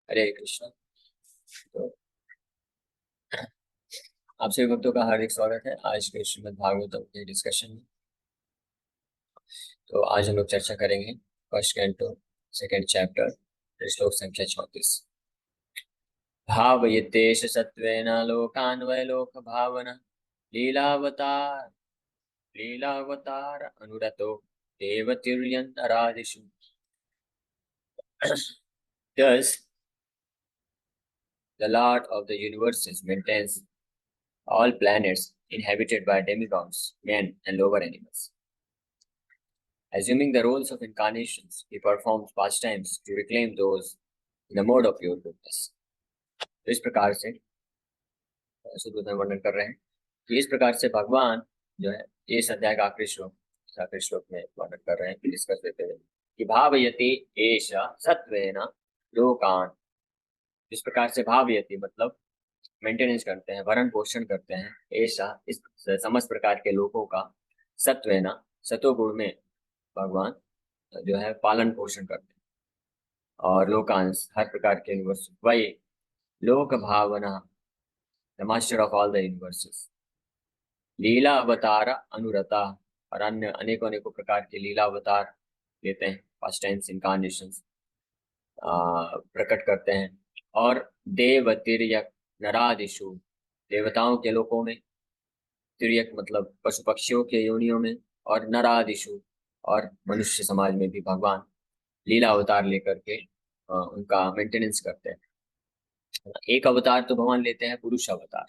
हरे कृष्ण। तो आप सभी भक्तों का हार्दिक स्वागत है आज के श्रीमद् भागवतम के डिस्कशन में। तो आज हम लोग चर्चा करेंगे फर्स्ट कैंटो सेकंड चैप्टर श्लोक संख्या 34। भावयतेष सत्वेन लोकान् वैलोक भावना लीलावतार लीलावतार अनुरतो देवतिर्यन्तरादिषु। Thus, the Lord of the universes maintains all planets inhabited by demigods, men, and lower animals. Assuming the roles of incarnations, he performs pastimes to reclaim those in the mode of pure goodness. तो इस प्रकार से सुदोधन वर्णन कर रहे हैं कि इस प्रकार से भगवान जो है इस अध्याय का आखिरी श्लोक में वर्णन कर रहे हैं, डिस्कस देते हैं कि भावयति एष सत्वेन लोकान। इस प्रकार से भावयति मतलब मेंटेनेंस करते हैं, भरण पोषण करते हैं, ऐसा इस समस्त प्रकार के लोगों का सत्वेन सतोगुण में भगवान जो है पालन पोषण करते हैं। और लोकांश हर प्रकार के यूनिवर्स, वही लोक भावना the master of all the universes, लीला अवतार अनुरता और अन्य अनेकों अनेकों प्रकार के लीला अवतार लेते हैं, पास्ट टाइम्स इनकारनेशंस प्रकट करते हैं। और देव तिर्यक नरादिशु, देवताओं के लोकों में, तिर्यक मतलब पशु पक्षियों के योनियों में, और नरादिशु और मनुष्य समाज में भी भगवान लीला अवतार लेकर के उनका मेंटेनेंस करते हैं। एक अवतार तो भगवान लेते हैं पुरुष अवतार।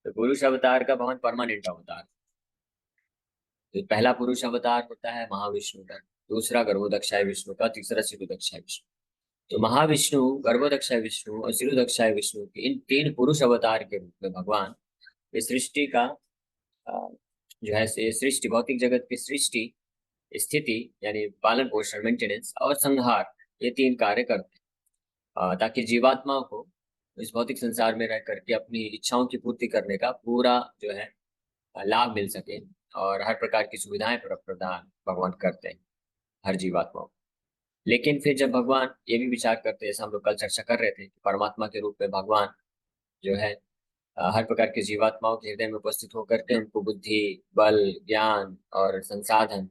तो पुरुष अवतार का भगवान परमानेंट अवतार। तो पहला पुरुष अवतार होता है महाविष्णु का, दूसरा गर्भोदक्षाय विष्णु का, तीसरा सिरुदक्षाय विष्णु। तो महाविष्णु, गर्भोदक्षाय विष्णु और सिरुदक्षाय विष्णु के इन तीन पुरुष अवतार के रूप में भगवान इस सृष्टि का जो है सृष्टि, भौतिक जगत की सृष्टि, स्थिति यानी पालन पोषण, मेंटेनेंस और संहार, ये तीन कार्य करते हैं ताकि जीवात्माओं को इस भौतिक संसार में रह करके अपनी इच्छाओं की पूर्ति करने का पूरा जो है लाभ मिल सके और हर प्रकार की सुविधाएं प्रदान भगवान करते हैं हर जीवात्माओं को। लेकिन फिर जब भगवान ये भी विचार करते हैं, जैसे हम लोग कल चर्चा कर रहे थे कि परमात्मा के रूप में भगवान जो है हर प्रकार के जीवात्माओं के हृदय में उपस्थित होकर के उनको बुद्धि, बल, ज्ञान और संसाधन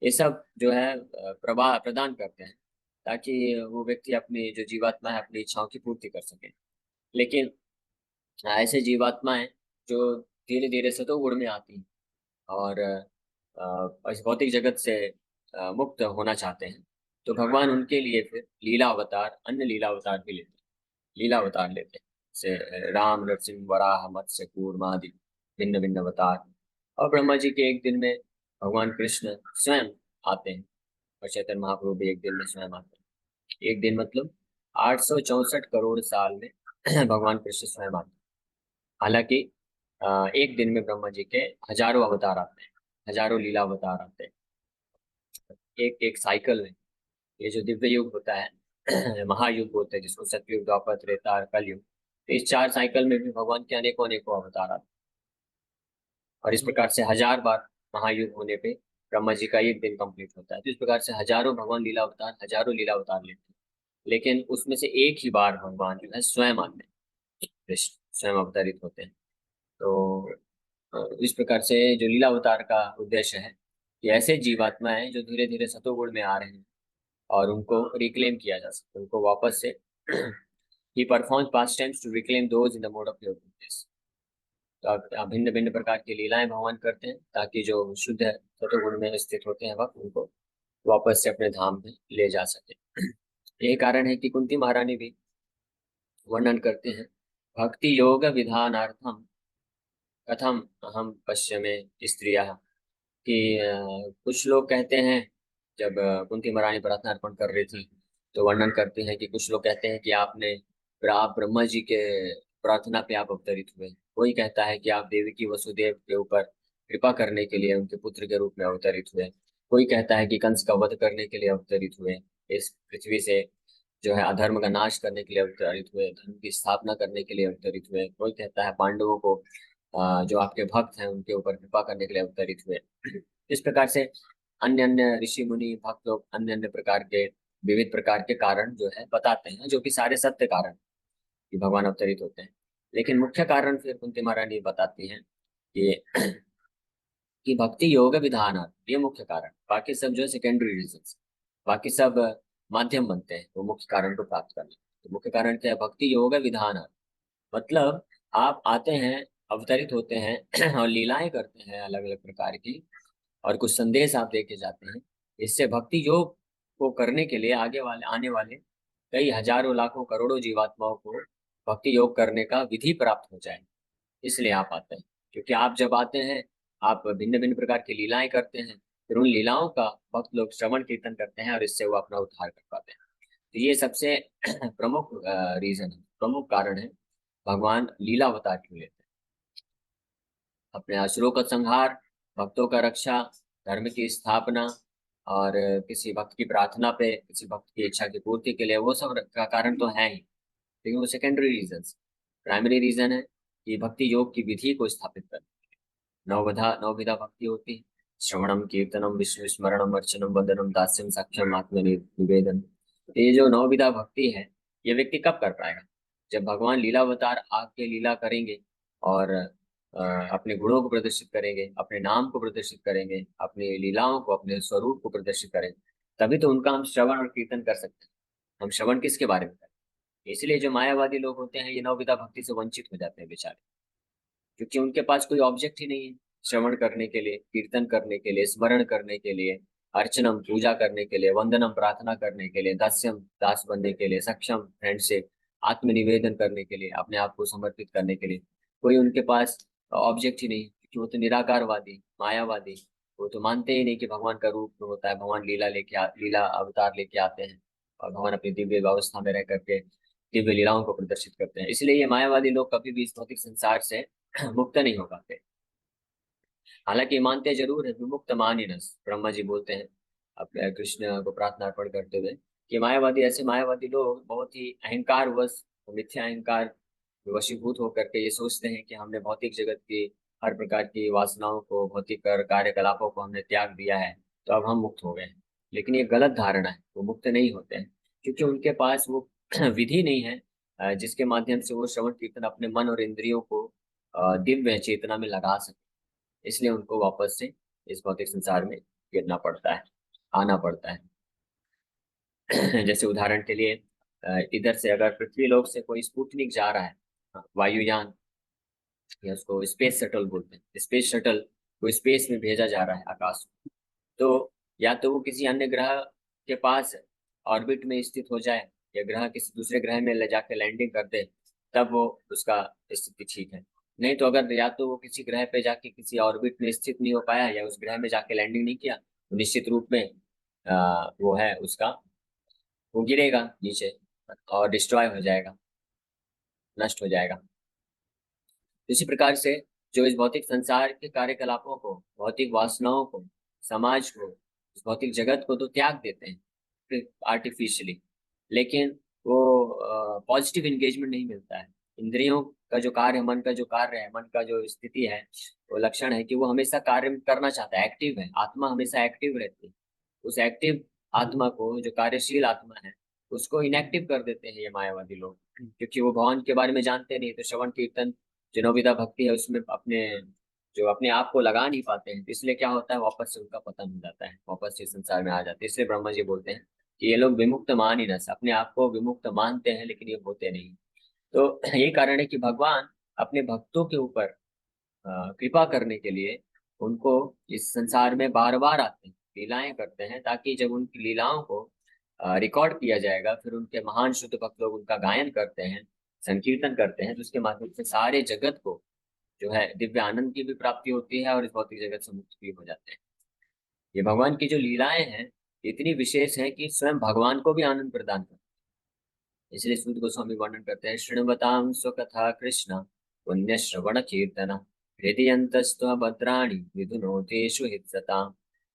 ये सब जो है प्रवाह प्रदान करते हैं ताकि वो व्यक्ति अपनी जो जीवात्मा है अपनी इच्छाओं की पूर्ति कर सके। लेकिन ऐसे जीवात्माएं जो धीरे धीरे सतोगुण में आती हैं और इस भौतिक जगत से मुक्त होना चाहते हैं, तो भगवान उनके लिए फिर लीला अवतार, अन्य लीला अवतार भी लेते हैं, लीला अवतार लेते हैं, जैसे राम, नरसिंह, वराह, मत्स्य, कूर्म आदि भिन्न भिन्न अवतार। और ब्रह्मा जी के एक दिन में भगवान कृष्ण स्वयं आते हैं और चैतन्य महाप्रभु भी एक दिन में स्वयं आते हैं। एक दिन मतलब 864 करोड़ साल में भगवान कृष्ण स्वयं आते हैं। हालांकि एक दिन में ब्रह्मा जी के हजारों अवतार आते हैं, हजारों लीला अवतार आते हैं एक एक साइकिल में। ये जो दिव्य युग होता है महायुग बोलते हैं जिसको, सतयुग, द्वापर, त्रेता और कलयुग, तो इस चार साइकिल में भी भगवान के अनेकों अनेकों अवतार आते हैं। और इस प्रकार से 1000 बार महायुग होने पे ब्रह्मा जी का एक दिन कंप्लीट होता है। तो इस प्रकार से हजारों भगवान लीला अवतार, हजारों लीला अवतार लेते हैं, लेकिन उसमें से एक ही बार भगवान जो है स्वयं आते हैं, कृष्ण स्वयं अवतरित होते हैं। तो इस प्रकार से जो लीला अवतार का उद्देश्य है कि ऐसे जीवात्माएं जो धीरे धीरे सतोगुण में आ रहे हैं और उनको रिक्लेम किया जा सके, उनको वापस से ही performs pastimes to reclaim those in the mode of pure goodness. तो आप भिन्न भिन्न प्रकार की लीलाएं भगवान करते हैं ताकि जो शुद्ध सतोगुण में स्थित होते हैं वक्त उनको वापस से अपने धाम में ले जा सके। यही कारण है कि कुंती महारानी भी वर्णन करते हैं, भक्ति योग विधानार्थम कथम अहम पश्चिमे स्त्रिया, कि कुछ लोग कहते हैं, जब कुंती महारानी प्रार्थना अर्पण कर रही थी तो वर्णन करती हैं कि कुछ लोग कहते हैं कि आप ब्रह्मा जी के प्रार्थना पे आप अवतरित हुए। कोई कहता है कि आप देवी की वसुदेव के ऊपर कृपा करने के लिए उनके पुत्र के रूप में अवतरित हुए। कोई कहता है कि कंस का वध करने के लिए अवतरित हुए, इस पृथ्वी से जो है अधर्म का नाश करने के लिए अवतरित हुए, धर्म की स्थापना करने के लिए अवतरित हुए। कोई कहता है पांडवों को जो आपके भक्त हैं उनके ऊपर कृपा करने के लिए अवतरित हुए। इस प्रकार से अन्य अन्य ऋषि मुनि भक्त लोग अन्य अन्य प्रकार के विविध प्रकार के कारण जो है बताते हैं, जो कि सारे सत्य कारण कि भगवान अवतरित होते हैं। लेकिन मुख्य कारण फिर कुंती महारानी बताती हैं कि भक्ति योग विधान, ये मुख्य कारण, बाकी सब जो है सेकेंडरी रीजन, बाकी सब माध्यम बनते हैं वो मुख्य कारण को प्राप्त करने। तो मुख्य कारण क्या है? भक्ति योग विधान, मतलब आप आते हैं, अवतरित होते हैं और लीलाएं करते हैं अलग अलग प्रकार की, और कुछ संदेश आप देके जाते हैं। इससे भक्ति योग को करने के लिए आगे वाले आने वाले कई हजारों लाखों करोड़ों जीवात्माओं को भक्ति योग करने का विधि प्राप्त हो जाए। इसलिए आप आते हैं, क्योंकि आप जब आते हैं आप भिन्न भिन्न प्रकार की लीलाएं करते हैं, फिर उन लीलाओं का भक्त लोग श्रवण कीर्तन करते हैं और इससे वो अपना उद्धार कर पाते हैं। तो ये सबसे प्रमुख रीजन है, प्रमुख कारण है भगवान लीला अवतार क्यों लेते हैं। अपने असुरों का संहार, भक्तों का रक्षा, धर्म की स्थापना, और किसी भक्त की प्रार्थना पे, किसी भक्त की इच्छा की पूर्ति के लिए, वो सब का कारण तो है ही, लेकिन वो सेकेंडरी रीजन। प्राइमरी रीजन है कि भक्ति योग की विधि को स्थापित करना। नवविधा भक्ति होती है, श्रवणम कीर्तनम विष्णु स्मरणम अर्चनम वंदनम दास्यम साक्ष्यम आत्म निवेदन। ये जो नवविधा भक्ति है, ये व्यक्ति कब कर पाएगा? जब भगवान लीलावतार आके लीला करेंगे और अपने गुणों को प्रदर्शित करेंगे, अपने नाम को प्रदर्शित करेंगे, अपनी लीलाओं को, अपने स्वरूप को प्रदर्शित करेंगे, तभी तो उनका हम श्रवण और कीर्तन कर सकते हैं। हम श्रवण किसके बारे में करें? इसलिए जो मायावादी लोग होते हैं ये नवविधा भक्ति से वंचित हो जाते हैं बेचारे, क्योंकि उनके पास कोई ऑब्जेक्ट ही नहीं है श्रवण करने के लिए, कीर्तन करने के लिए, स्मरण करने के लिए, अर्चनम पूजा करने के लिए, वंदनम प्रार्थना करने के लिए, दास्यम दास बनने के लिए, सक्षम फ्रेंडशिप आत्मनिवेदन करने के लिए, अपने आप को समर्पित करने के लिए कोई उनके पास ऑब्जेक्ट ही नहीं, क्योंकि वो तो निराकारवादी, मायावादी, वो तो मानते ही नहीं कि भगवान का रूप होता है, भगवान लीला अवतार लेके आते हैं और भगवान अपनी दिव्य व्यवस्था में रह करके दिव्य लीलाओं को प्रदर्शित करते हैं। इसलिए ये मायावादी लोग कभी भी इस भौतिक संसार से मुक्त नहीं हो पाते। हालांकि मानते जरूर है, विमुक्त मानिनस, ब्रह्मा जी बोलते हैं अपने कृष्ण को प्रार्थना अर्पण करते हुए कि मायावादी, ऐसे मायावादी लोग बहुत ही अहंकार वश, मिथ्या अहंकार वशीभूत होकर के ये सोचते हैं कि हमने भौतिक जगत की हर प्रकार की वासनाओं को, भौतिक कार्यकलापों को हमने त्याग दिया है, तो अब हम मुक्त हो गए हैं। लेकिन ये गलत धारणा है, वो मुक्त नहीं होते हैं, क्योंकि उनके पास वो विधि नहीं है जिसके माध्यम से वो श्रवण कीर्तन अपने मन और इंद्रियों को दिव्य चेतना में लगा सके। इसलिए उनको वापस से इस भौतिक संसार में गिरना पड़ता है, आना पड़ता है। जैसे उदाहरण के लिए इधर से अगर पृथ्वी लोक से कोई स्पुतनिक जा रहा है, वायुयान, या उसको स्पेस शटल बोलते हैं, स्पेस शटल को स्पेस में भेजा जा रहा है, आकाश में, तो या तो वो किसी अन्य ग्रह के पास ऑर्बिट में स्थित हो जाए, या ग्रह किसी दूसरे ग्रह में ले जाके लैंडिंग कर दे, तब वो उसका स्थिति ठीक है। नहीं तो अगर या तो वो किसी ग्रह पे जाके किसी ऑर्बिट में स्थित नहीं हो पाया, या उस ग्रह में जाके लैंडिंग नहीं किया, तो निश्चित रूप में वो है उसका, वो गिरेगा नीचे और डिस्ट्रॉय हो जाएगा, नष्ट हो जाएगा। इसी प्रकार से जो इस भौतिक संसार के कार्यकलापों को, भौतिक वासनाओं को, समाज को, इस भौतिक जगत को तो त्याग देते हैं आर्टिफिशियली, लेकिन वो पॉजिटिव इंगेजमेंट नहीं मिलता है। इंद्रियों का जो कार्य, मन का जो कार्य है, मन का जो स्थिति है, वो लक्षण है कि वो हमेशा कार्य करना चाहता है, एक्टिव है, आत्मा हमेशा एक्टिव रहती है। उस एक्टिव आत्मा को, जो कार्यशील आत्मा है, उसको इनएक्टिव कर देते हैं ये मायावादी लोग, क्योंकि वो भगवान के बारे में जानते नहीं, तो श्रवण कीर्तन जो नवविधा भक्ति है उसमें अपने आप को लगा नहीं पाते हैं, तो इसलिए क्या होता है, वापस से उनका पतन हो जाता है, वापस से संसार में आ जाते हैं। इसलिए ब्रह्मा जी बोलते हैं कि ये लोग विमुक्त मान ही ना, अपने आप को विमुक्त मानते हैं लेकिन ये होते नहीं। तो यही कारण है कि भगवान अपने भक्तों के ऊपर कृपा करने के लिए उनको इस संसार में बार बार आते हैं, लीलाएं करते हैं, ताकि जब उनकी लीलाओं को रिकॉर्ड किया जाएगा, फिर उनके महान शुद्ध भक्त लोग उनका गायन करते हैं, संकीर्तन करते हैं, तो उसके माध्यम से सारे जगत को जो है दिव्य आनंद की भी प्राप्ति होती है और इस भौतिक जगत से मुक्त भी हो जाते हैं। ये भगवान की जो लीलाएं हैं इतनी विशेष है कि स्वयं भगवान को भी आनंद प्रदान करते हैं। इसलिए सूत गोस्वामी वर्णन करते हैं, शृण्वतां स्वकथा कृष्ण पुण्य श्रवण कीर्तन हृदयंतस्त्व भद्राणि विधुनोतेषु हितसताम्।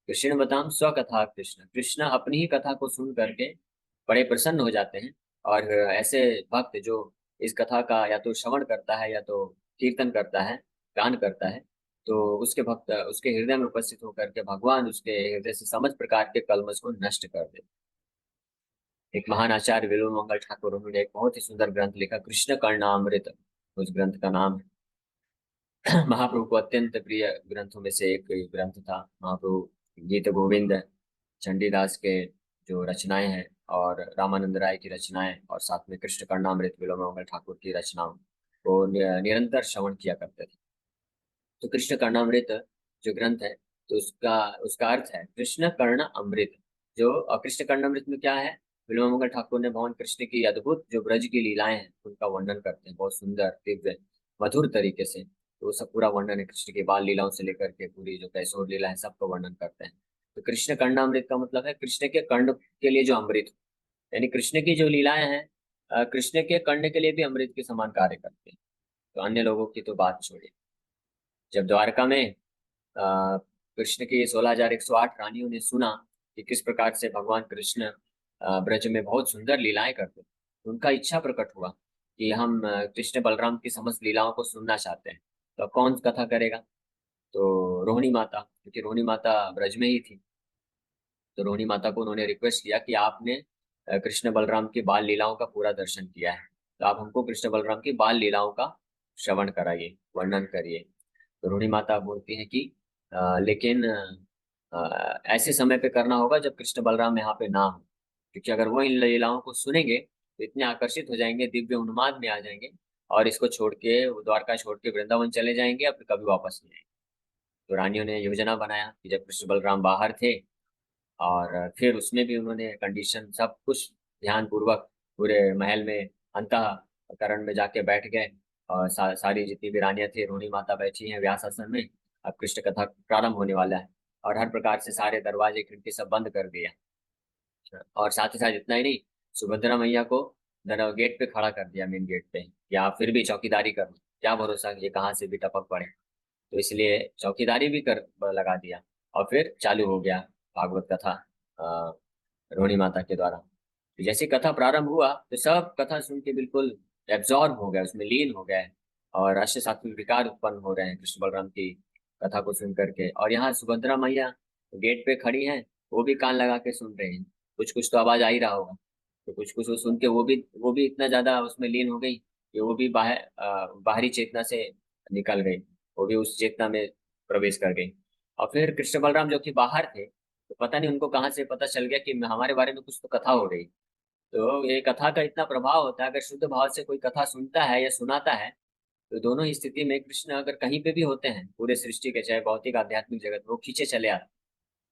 कृष्ण बताम स्वकथा कृष्ण, कृष्ण अपनी ही कथा को सुन करके बड़े प्रसन्न हो जाते हैं। और ऐसे भक्त जो इस कथा का या तो श्रवण करता है या तो कीर्तन करता है, गान करता है, तो उसके भक्त उसके हृदय में उपस्थित होकर के भगवान उसके हृदय से समस्त प्रकार के कल्मश को नष्ट कर देते। एक महान आचार्य विल्व मंगल ठाकुर, उन्होंने एक बहुत ही सुंदर ग्रंथ लिखा, कृष्ण कर्णामृत उस ग्रंथ का नाम है। महाप्रभु को अत्यंत प्रिय ग्रंथों में से एक ग्रंथ था। महाप्रभु गीत गोविंद, चंडीदास के जो रचनाएं हैं और रामानंद राय की रचनाएं और साथ में कृष्ण कर्णामृत विल्व मंगल ठाकुर की रचनाओं को निरंतर श्रवण किया करते थे। तो कृष्ण कर्णामृत जो ग्रंथ है, तो उसका उसका अर्थ है कृष्ण कर्ण अमृत। जो कृष्ण कर्णामृत में क्या है, विल्व मंगल ठाकुर ने भगवान कृष्ण की अद्भुत जो ब्रज की लीलाएं हैं उनका वर्णन करते हैं, बहुत सुंदर दिव्य मधुर तरीके से। तो वो सब पूरा वर्णन है, कृष्ण की बाल लीलाओं से लेकर के पूरी जो कैसोर लीला है सबका वर्णन करते हैं। तो कृष्ण कर्णामृत का मतलब है कृष्ण के कर्ण के लिए जो अमृत हो। यानी कृष्ण की जो लीलाएं हैं कृष्ण के कर्ण के लिए भी अमृत के समान कार्य करते हैं। तो अन्य लोगों की तो बात छोड़िए। जब द्वारका में कृष्ण की 16,108 रानियों ने सुना कि किस प्रकार से भगवान कृष्ण ब्रज में बहुत सुंदर लीलाएं करते, तो उनका इच्छा प्रकट हुआ कि हम कृष्ण बलराम की समस्त लीलाओं को सुनना चाहते हैं। तो अब कौन कथा करेगा? तो रोहिणी माता, क्योंकि रोहिणी माता ब्रज में ही थी, तो रोहिणी माता को उन्होंने रिक्वेस्ट किया कि आपने कृष्ण बलराम की बाल लीलाओं का पूरा दर्शन किया है, तो आप हमको कृष्ण बलराम की बाल लीलाओं का श्रवण कराइए, वर्णन करिए। तो रोहिणी माता बोलती है कि लेकिन ऐसे समय पे करना होगा जब कृष्ण बलराम यहाँ पे ना हो, क्योंकि अगर वो इन लीलाओं को सुनेंगे तो इतने आकर्षित हो जाएंगे, दिव्य उन्माद में आ जाएंगे और इसको छोड़ के, वो द्वारका छोड़ के वृंदावन चले जाएंगे, अब कभी वापस नहीं आएंगे। तो रानियों ने योजना बनाया कि जब कृष्ण बलराम बाहर थे, और फिर उसमें भी उन्होंने कंडीशन सब कुछ ध्यान पूर्वक पूरे महल में अंतःकरण में जाके बैठ गए, और सारी जितनी भी रानियां थी, रोहिणी माता बैठी हैं व्यासासन में। अब कृष्ण कथा प्रारंभ होने वाला है, और हर प्रकार से सारे दरवाजे खिड़की सब बंद कर दिया। और साथ ही साथ इतना ही नहीं, सुभद्रा मैया को गेट पे खड़ा कर दिया, मेन गेट पे, या आप फिर भी चौकीदारी कर लो, क्या भरोसा ये कहाँ से भी टपक पड़े। तो इसलिए चौकीदारी भी कर लगा दिया, और फिर चालू हो गया भागवत कथा रोहिणी माता के द्वारा। तो जैसे कथा प्रारंभ हुआ तो सब कथा सुन के बिल्कुल एब्जॉर्ब हो गए, उसमें लीन हो गए, और अष्ट सात्विक विकार उत्पन्न हो रहे हैं कृष्ण बलराम की कथा को सुन करके। और यहाँ सुभद्रा मैया गेट पे खड़ी हैं, वो भी कान लगा के सुन रहे हैं, कुछ कुछ तो आवाज आ ही रहा होगा। तो कुछ कुछ वो सुन के वो भी इतना ज्यादा उसमें लीन हो गई कि वो भी बाहरी चेतना से निकल गई, वो भी उस चेतना में प्रवेश कर गई। और फिर कृष्ण बलराम जो कि बाहर थे, तो पता नहीं उनको कहाँ से पता चल गया कि हमारे बारे में कुछ तो कथा हो रही। तो ये कथा का इतना प्रभाव होता है, अगर शुद्ध भाव से कोई कथा सुनता है या सुनाता है, तो दोनों ही स्थिति में कृष्ण अगर कहीं पे भी होते हैं पूरे सृष्टि के, चाहे भौतिक आध्यात्मिक जगत, वो खींचे चले आते।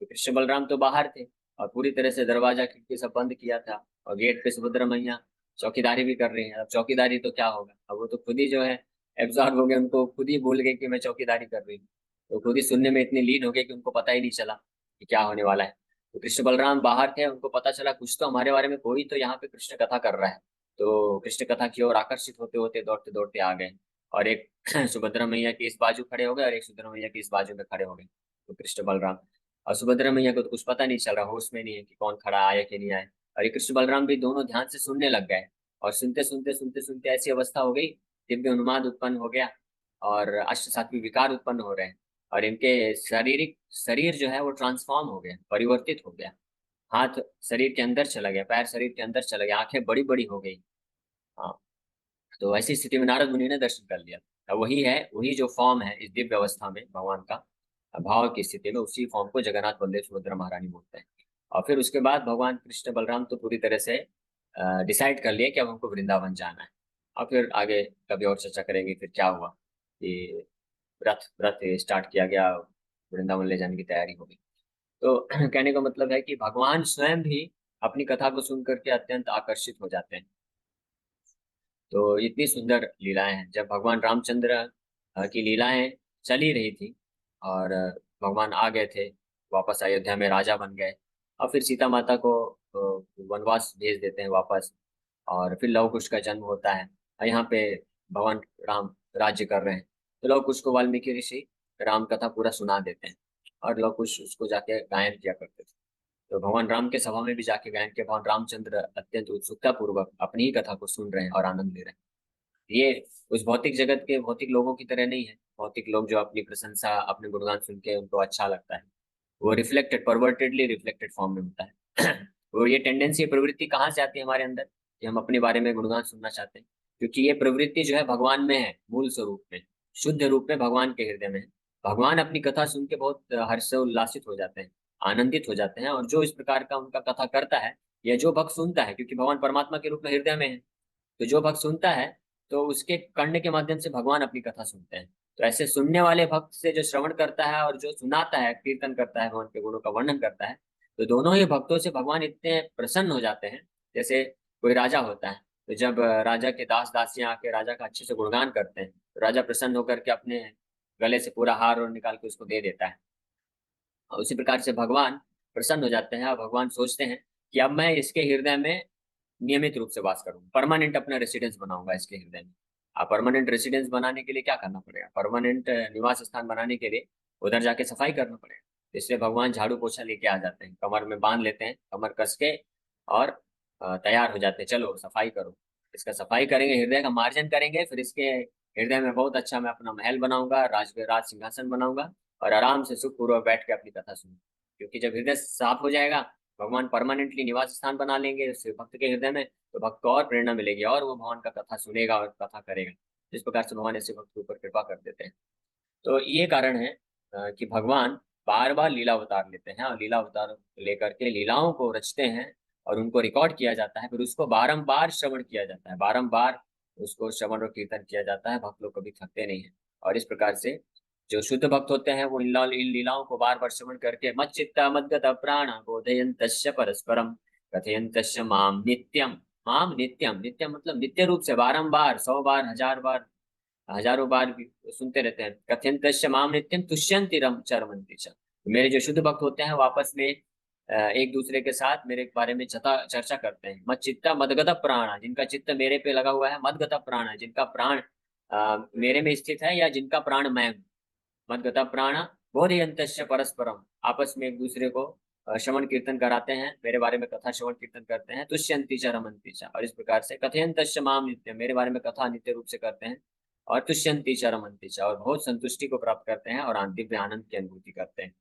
तो कृष्ण बलराम तो बाहर थे और पूरी तरह से दरवाजा खिड़की सब बंद किया था, और गेट पे सुभद्रा मैया चौकीदारी भी कर रही है। अब चौकीदारी तो क्या होगा, अब वो तो खुद ही जो है एब्जॉर्ब हो गए, उनको खुद ही भूल गए कि मैं चौकीदारी कर रही हूँ। तो खुद ही सुनने में इतनी लीन हो गए कि उनको पता ही नहीं चला कि क्या होने वाला है। तो कृष्ण बलराम बाहर थे, उनको पता चला कुछ तो हमारे बारे में, कोई तो यहाँ पे कृष्ण कथा कर रहा है। तो कृष्ण कथा की ओर आकर्षित होते होते दौड़ते दौड़ते आ गए, और एक सुभद्रा मैया की इस बाजू खड़े हो गए और एक सुभद्रा मैया की इस बाजू में खड़े हो गए। तो कृष्ण बलराम, और सुभद्रा मैया को तो कुछ पता नहीं चल रहा, होश में नहीं है कि कौन खड़ा आया कि नहीं आया। और ये कृष्ण बलराम भी दोनों ध्यान से सुनने लग गए, और सुनते सुनते सुनते सुनते ऐसी अवस्था हो गई, दिव्य उन्माद उत्पन्न हो गया, और अष्ट सात्विक विकार उत्पन्न हो रहे हैं, और इनके शारीरिक शरीर जो है वो ट्रांसफॉर्म हो गया, परिवर्तित हो गया। हाथ शरीर के अंदर चला गया, पैर शरीर के अंदर चला गया, आंखें बड़ी बड़ी हो गई। हाँ, तो ऐसी स्थिति में नारद मुनि ने दर्शन कर लिया। अब वही है, वही जो फॉर्म है इस दिव्य अवस्था में भगवान का, भाव की स्थिति में, उसी फॉर्म को जगन्नाथ बलदेव सुभद्रा महारानी बोलते हैं। और फिर उसके बाद भगवान कृष्ण बलराम तो पूरी तरह से डिसाइड कर लिए कि अब हमको वृंदावन जाना है। और फिर आगे कभी और चर्चा करेंगे फिर क्या हुआ कि रथ रथ स्टार्ट किया गया, वृंदावन ले जाने की तैयारी हो गई। तो कहने का मतलब है कि भगवान स्वयं भी अपनी कथा को सुन करके अत्यंत आकर्षित हो जाते हैं। तो इतनी सुंदर लीलाएं हैं। जब भगवान रामचंद्र की लीलाएं चली रही थी, और भगवान आ गए थे वापस अयोध्या में, राजा बन गए, और फिर सीता माता को वनवास भेज देते हैं वापस, और फिर लव कुश का जन्म होता है, और यहाँ पे भगवान राम राज्य कर रहे हैं। तो लव कुश को वाल्मीकि ऋषि राम कथा पूरा सुना देते हैं, और लव कुश उसको जाके गायन किया करते थे। तो भगवान राम के सभा में भी जाके गायन किया। भगवान रामचंद्र अत्यंत उत्सुकता पूर्वक अपनी ही कथा को सुन रहे हैं और आनंद ले रहे हैं। ये उस भौतिक जगत के भौतिक लोगों की तरह नहीं है। भौतिक लोग जो अपनी प्रशंसा, अपने गुणगान सुन के उनको अच्छा लगता है, वो रिफ्लेक्टेड, परवर्टेडली रिफ्लेक्टेड फॉर्म में होता है। और ये टेंडेंसी, प्रवृत्ति कहाँ से आती है हमारे अंदर कि हम अपने बारे में गुणगान सुनना चाहते हैं? क्योंकि ये प्रवृत्ति जो है भगवान में है, मूल स्वरूप में, शुद्ध रूप में भगवान के हृदय में है। भगवान अपनी कथा सुन के बहुत हर्ष से उल्लासित हो जाते हैं, आनंदित हो जाते हैं। और जो इस प्रकार का उनका कथा करता है या जो भक्त सुनता है, क्योंकि भगवान परमात्मा के रूप में हृदय में है, तो जो भक्त सुनता है तो उसके कर्ण के माध्यम से भगवान अपनी कथा सुनते हैं। तो ऐसे सुनने वाले भक्त से जो श्रवण करता है और जो सुनाता है, कीर्तन करता है, भगवान के गुणों का वर्णन करता है, तो दोनों ही भक्तों से भगवान इतने प्रसन्न हो जाते हैं। जैसे कोई राजा होता है, तो जब राजा के दास दासियां आके राजा का अच्छे से गुणगान करते हैं, तो राजा प्रसन्न होकर के अपने गले से पूरा हार और निकाल के उसको दे देता है। और उसी प्रकार से भगवान प्रसन्न हो जाते हैं और भगवान सोचते हैं कि अब मैं इसके हृदय में नियमित रूप से वास करूंगा, परमानेंट अपना रेसिडेंस बनाऊंगा इसके हृदय में। अब परमानेंट रेसिडेंस बनाने के लिए क्या करना पड़ेगा? परमानेंट निवास स्थान बनाने के लिए उधर जाके सफाई करना पड़ेगा। इसलिए भगवान झाड़ू पोछा लेके आ जाते हैं, कमर में बांध लेते हैं, कमर कस के, और तैयार हो जाते हैं, चलो सफाई करो। इसका सफाई करेंगे, हृदय का मार्जन करेंगे, फिर इसके हृदय में बहुत अच्छा मैं अपना महल बनाऊंगा, राज सिंहासन बनाऊंगा, और आराम से सुखपूर्वक बैठ के अपनी कथा सुनूंगा। क्योंकि जब हृदय साफ हो जाएगा, भगवान परमानेंटली निवास स्थान बना लेंगे उस भक्त के हृदय में, तो भक्त को और प्रेरणा मिलेगी और वो भगवान का कथा सुनेगा और कथा करेगा। इस प्रकार से भगवान ऐसे भक्त के ऊपर कृपा कर देते हैं। तो ये कारण है कि भगवान बार बार लीला अवतार लेते हैं, और लीला अवतार लेकर के लीलाओं को रचते हैं, और उनको रिकॉर्ड किया जाता है, फिर उसको बारंबार श्रवण किया जाता है, बारंबार उसको श्रवण और कीर्तन किया जाता है। भक्त लोग कभी थकते नहीं है। और इस प्रकार से जो शुद्ध भक्त होते हैं वो इन लीलाओं को बार बार श्रवण करके मत चित्ता मद्गत प्राण बोधयन्तश्च परस्परम कथयन्तश्च माम नित्यम। माम नित्यम, नित्यम मतलब नित्य रूप से, बारंबार, 100 बार, 1000 बार, हजारों बार भी सुनते रहते हैं। कथयन्तश्च माम नित्यम तुष्यन्ति चरमन्ति च। मेरे जो शुद्ध भक्त होते हैं वो आपस में एक दूसरे के साथ मेरे बारे में चर्चा करते हैं। मत चित्ता मदगत प्राण, जिनका चित्त मेरे पे लगा हुआ है, मदगत प्राण, जिनका प्राण मेरे में स्थित है, या जिनका प्राण मैं हूँ। मदगत प्राण बोधयन्तश्च परस्परम, आपस में एक दूसरे को श्रवण कीर्तन कराते हैं, मेरे बारे में कथा श्रवण कीर्तन करते हैं। तुष्यन्ति च रमन्ति च, और इस प्रकार से कथयन्तश्च माम नित्यम, मेरे बारे में कथा नित्य रूप से करते हैं, और तुष्यन्ति च रमन्ति च, और बहुत संतुष्टि को प्राप्त करते हैं और दिव्य आनंद की अनुभूति करते हैं।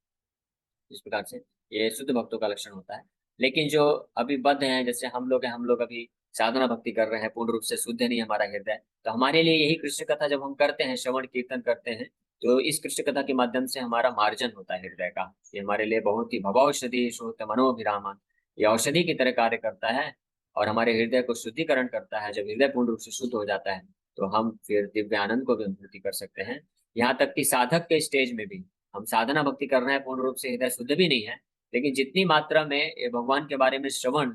इस प्रकार से ये शुद्ध भक्तों का लक्षण होता है। लेकिन जो अभी बद्ध हैं, जैसे हम लोग हैं, हम लोग अभी साधना भक्ति कर रहे हैं, पूर्ण रूप से शुद्ध नहीं हमारा हृदय, तो हमारे लिए यही कृष्ण कथा जब हम करते हैं, श्रवण कीर्तन करते हैं, तो इस कृष्ण कथा के माध्यम से हमारा मार्जन होता है हृदय का। ये हमारे लिए बहुत ही भवौषधि श्रोत मनोभिरामा, ये औषधि की तरह कार्य करता है, और हमारे हृदय को शुद्धिकरण करता है। जब हृदय पूर्ण रूप से शुद्ध हो जाता है, तो हम फिर दिव्य आनंद को भी अनुभूति कर सकते हैं। यहाँ तक कि साधक के स्टेज में भी, हम साधना भक्ति कर रहे हैं, पूर्ण रूप से हृदय शुद्ध भी नहीं है, लेकिन जितनी मात्रा में ये भगवान के बारे में श्रवण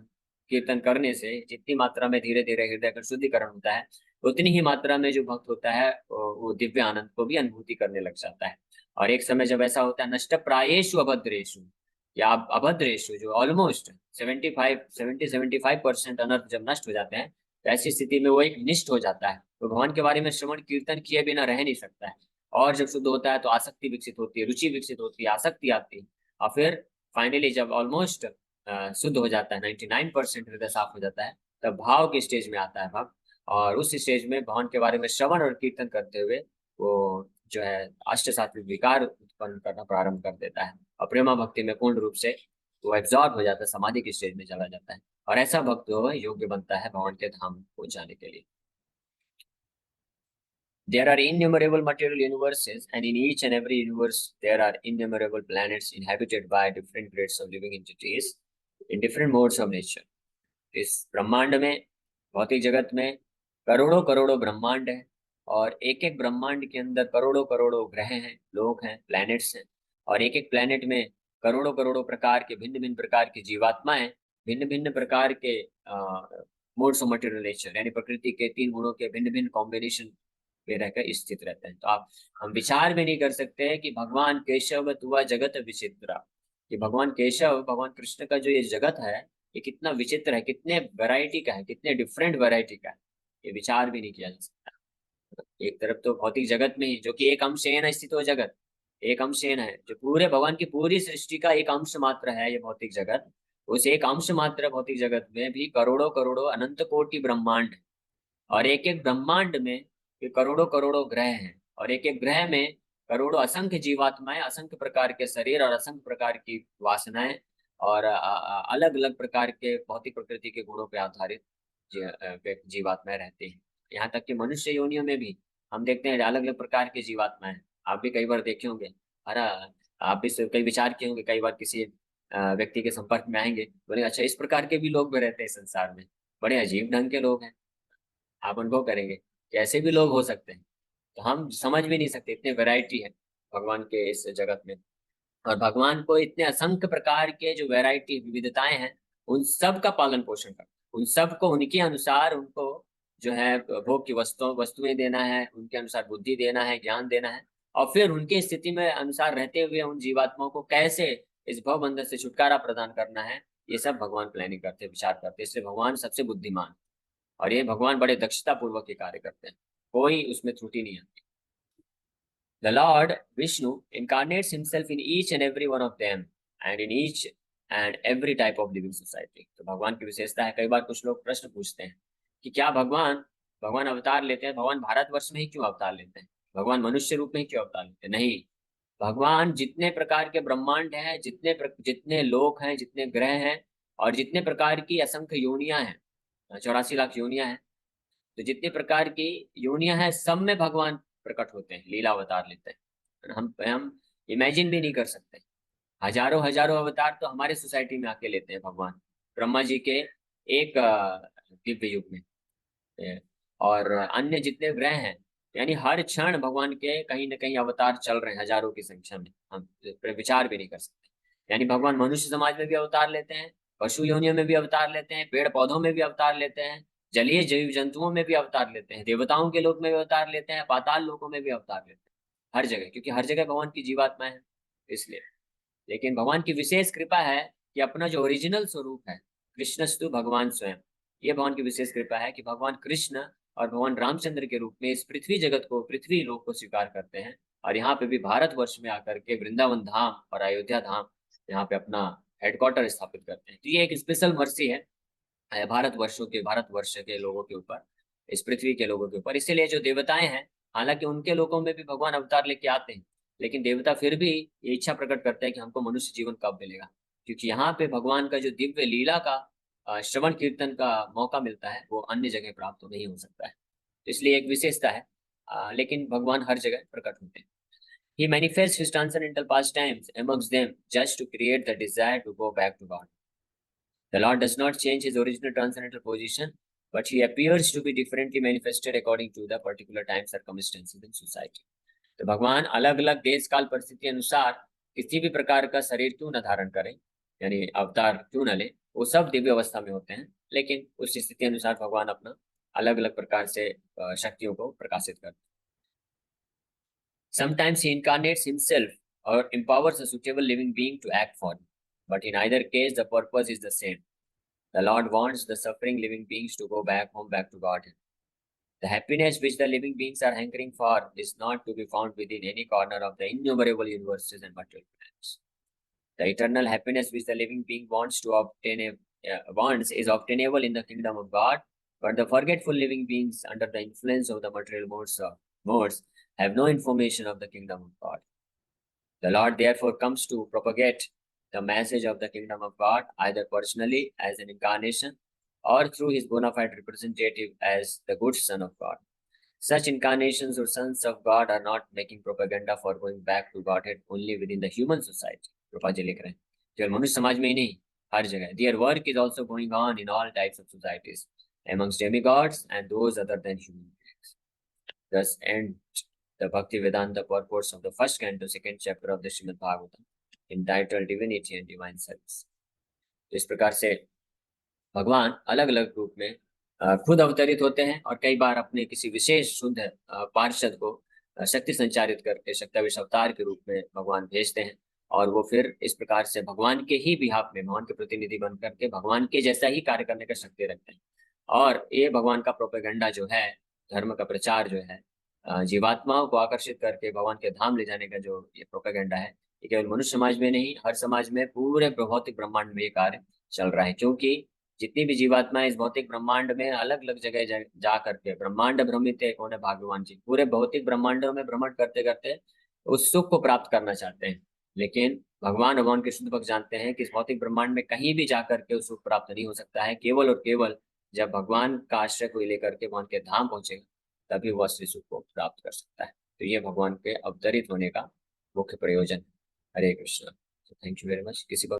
कीर्तन करने से जितनी मात्रा में धीरे धीरे हृदय का शुद्धिकरण होता है, उतनी ही मात्रा में जो भक्त होता है वो दिव्य आनंद को भी अनुभूति करने लग जाता है। और एक समय जब ऐसा होता है, नष्ट प्रायेषु अभद्रेषु, या अभद्रेषु, जो ऑलमोस्ट 75% अनर्थ जब नष्ट हो जाते हैं, तो ऐसी स्थिति में वो एक निष्ठ हो जाता है, तो भगवान के बारे में श्रवण कीर्तन किए बिना रह नहीं सकता है। और जब शुद्ध होता है तो आसक्ति विकसित होती है, रुचि विकसित होती है, आसक्ति आती है, और फिर फाइनली जब ऑलमोस्ट शुद्ध हो जाता है, 99% हृदय साफ हो जाता है, तब भाव के स्टेज में आता है भक्त। और उस स्टेज में भगवान के बारे में श्रवण और कीर्तन करते हुए वो जो है अष्ट सात्विक विकार उत्पन्न करना प्रारंभ कर देता है, और प्रेमा भक्ति में पूर्ण रूप से वो एब्जॉर्ब हो जाता है, समाधि की स्टेज में चला जाता है, और ऐसा भक्त जो है योग्य बनता है भगवान के धाम को जाने के लिए। There are innumerable material universes, and in each and every universe, there are innumerable planets inhabited by different grades of living entities in different modes of nature. इस ब्रह्मांड में, भौतिक जगत में करोड़ों करोड़ों ब्रह्मांड है, और एक एक ब्रह्मांड के अंदर करोड़ों करोड़ों ग्रह हैं, लोग हैं, प्लैनेट्स हैं, और एक एक प्लैनेट में करोड़ों करोड़ों प्रकार के भिन्न भिन्न प्रकार की जीवात्माएं, भिन्न भिन्न प्रकार के मोड्स ऑफ मटेरियल नेचर, यानी प्रकृति के 3 गुणों के भिन्न भिन्न कॉम्बिनेशन में रहकर स्थित रहते हैं। तो हम विचार भी नहीं कर सकते हैं कि भगवान केशव तुआ जगत विचित्रा, कि भगवान केशव, भगवान कृष्ण का जो ये जगत है, ये कितना विचित्र है, कितने वैरायटी का है, कितने डिफरेंट वैरायटी का है, ये विचार भी नहीं किया जा सकता। एक तरफ तो भौतिक जगत में ही, जो कि एक अंश है ना, स्थित हो जगत एक अंश है, जो पूरे भगवान की पूरी सृष्टि का एक अंश मात्र है ये भौतिक जगत, उस एक अंश मात्र भौतिक जगत में भी करोड़ों करोड़ों अनंत कोटि ब्रह्मांड, और एक एक ब्रह्मांड में ये करोड़ों करोड़ों ग्रह हैं, और एक एक ग्रह में करोड़ों असंख्य जीवात्माएं, असंख्य प्रकार के शरीर और असंख्य प्रकार की वासनाएं, और अलग अलग प्रकार के भौतिक प्रकृति के गुणों पर आधारित जीवात्माएं रहती हैं। यहाँ तक कि मनुष्य योनियों में भी हम देखते हैं अलग अलग प्रकार के जीवात्माएं हैं। आप भी कई बार देखे होंगे, अरे आप भी कई विचार किए होंगे, कई बार किसी व्यक्ति के संपर्क में आएंगे, बोले अच्छा इस प्रकार के भी लोग भी रहते हैं संसार में, बड़े अजीब ढंग के लोग हैं। आप अनुभव करेंगे कि ऐसे भी लोग हो सकते हैं। तो हम समझ भी नहीं सकते, इतने वैरायटी है भगवान के इस जगत में। और भगवान को इतने असंख्य प्रकार के जो वैरायटी विविधताएं हैं, उन सब का पालन पोषण कर, उन सब को उनके अनुसार उनको जो है भोग की वस्तुएं देना है, उनके अनुसार बुद्धि देना है, ज्ञान देना है, और फिर उनके स्थिति में अनुसार रहते हुए उन जीवात्माओं को कैसे इस भव बंधन से छुटकारा प्रदान करना है, ये सब भगवान प्लानिंग करते, विचार करते। इसलिए भगवान सबसे बुद्धिमान, और ये भगवान बड़े दक्षता पूर्वक ये कार्य करते हैं, कोई उसमें त्रुटि नहीं आती। The Lord Vishnu incarnates himself in each and every one of them and in each and every type of living society. तो भगवान की विशेषता है। कई बार कुछ लोग प्रश्न पूछते हैं कि क्या भगवान भगवान अवतार लेते हैं, भगवान भारतवर्ष में ही क्यों अवतार लेते हैं, भगवान मनुष्य रूप में ही क्यों अवतार लेते हैं? नहीं, भगवान जितने प्रकार के ब्रह्मांड हैं, जितने लोक हैं, जितने ग्रह हैं, और जितने प्रकार की असंख्य योनियां हैं, 84 लाख योनियां हैं, तो जितने प्रकार की योनियां हैं सब में भगवान प्रकट होते हैं, लीला अवतार लेते हैं। हम इमेजिन भी नहीं कर सकते। हजारों हजारों अवतार तो हमारे सोसाइटी में आके लेते हैं भगवान, ब्रह्मा जी के एक दिव्य युग में। और अन्य जितने ग्रह हैं, यानी हर क्षण भगवान के कहीं ना कहीं अवतार चल रहे हैं, हजारों की संख्या में, हम इस पर विचार भी नहीं कर सकते। यानी भगवान मनुष्य समाज में भी अवतार लेते हैं, पशु योनियों में भी अवतार लेते हैं, पेड़ पौधों में भी अवतार लेते हैं, जलीय जीव जंतुओं में भी अवतार लेते हैं, देवताओं के लोक में भी अवतार लेते हैं, पाताल लोकों में भी अवतार लेते हैं, हर जगह, क्योंकि हर जगह भगवान की जीवात्मा है इसलिए। लेकिन भगवान की विशेष कृपा है कि अपना जो ओरिजिनल स्वरूप है, कृष्णस्तु भगवान स्वयं, ये भगवान की विशेष कृपा है कि भगवान कृष्ण और भगवान रामचंद्र के रूप में इस पृथ्वी जगत को, पृथ्वी लोक को स्वीकार करते हैं, और यहाँ पे भी भारतवर्ष में आकर के वृंदावन धाम और अयोध्या धाम यहाँ पे अपना हेडक्वार्टर स्थापित करते हैं। तो ये एक स्पेशल मर्सी है भारतवर्ष के लोगों के ऊपर, इस पृथ्वी के लोगों के ऊपर। इसीलिए जो देवताएं हैं, हालांकि उनके लोगों में भी भगवान अवतार लेके आते हैं, लेकिन देवता फिर भी ये इच्छा प्रकट करते हैं कि हमको मनुष्य जीवन कब मिलेगा, क्योंकि यहाँ पे भगवान का जो दिव्य लीला का श्रवण कीर्तन का मौका मिलता है, वो अन्य जगह प्राप्त तो नहीं हो सकता है। तो इसलिए एक विशेषता है, लेकिन भगवान हर जगह प्रकट होते हैं। He manifests his transcendental pastimes amongst them just to create the desire to go back to God. The Lord does not change his original transcendental position, but he appears to be differently manifested according to the particular time circumstances in society. तो भगवान अलग अलग देश काल परिस्थिति अनुसार किसी भी प्रकार का शरीर क्यों न धारण करें, यानी अवतार क्यों न ले, वो सब दिव्य अवस्था में होते हैं, लेकिन उस स्थिति अनुसार भगवान अपना अलग अलग प्रकार से शक्तियों को प्रकाशित करते हैं। Sometimes he incarnates himself or empowers a suitable living being to act for him, but in either case the purpose is the same. The Lord wants the suffering living beings to go back home, back to God. The happiness which the living beings are hankering for is not to be found within any corner of the innumerable universes and material planets. The eternal happiness which the living being wants is obtainable in the kingdom of God, but the forgetful living beings under the influence of the material modes have no information of the kingdom of God. The Lord therefore comes to propagate the message of the kingdom of God either personally as an incarnation or through his bona fide representative as the good Son of God. Such incarnations or sons of God are not making propaganda for going back to Godhead only within the human society. Prabhupada ji लिख रहे हैं, केवल मनुष्य समाज में ही नहीं, हर जगह. Their work is also going on in all types of societies, amongst demigods and those other than human beings. Thus end the Bhakti Vedanta purports of the first canto, second chapter of the Srimad Bhagavatam, entitled Divinity and Divine Service. तो इस प्रकार से भगवान अलग अलग रूप में खुद अवतरित होते हैं, और कई बार अपने किसी विशेष शुद्ध पार्षद को शक्ति संचारित करके शक्ताविश अवतार के रूप में भगवान भेजते हैं, और वो फिर इस प्रकार से भगवान के ही बिहाफ में, भगवान के प्रतिनिधि बन करके भगवान के जैसा ही कार्य करने का शक्ति रखते हैं। और ये भगवान का प्रोपेगेंडा जो है, धर्म का प्रचार जो है, जीवात्माओं को आकर्षित करके भगवान के धाम ले जाने का जो ये प्रोपेगेंडा है, ये केवल मनुष्य समाज में नहीं, हर समाज में, पूरे भौतिक ब्रह्मांड में ये कार्य चल रहा है। क्योंकि जितनी भी जीवात्मा इस भौतिक ब्रह्मांड में अलग अलग जगह जा करके, ब्रह्मांड भ्रमित है कौन है, भगवान जी पूरे भौतिक ब्रह्मांडों में भ्रमण करते करते उस सुख को प्राप्त करना चाहते हैं, लेकिन भगवान कृष्ण भक्त जानते हैं कि इस भौतिक ब्रह्मांड में कहीं भी जाकर के उस सुख प्राप्त नहीं हो सकता है, केवल और केवल जब भगवान का आश्रय को लेकर के भगवान के धाम पहुंचेगा तभी वह असली सुख को प्राप्त कर सकता है। तो ये भगवान के अवतरित होने का मुख्य प्रयोजन है। Hare Krishna. Thank you very much. किसी को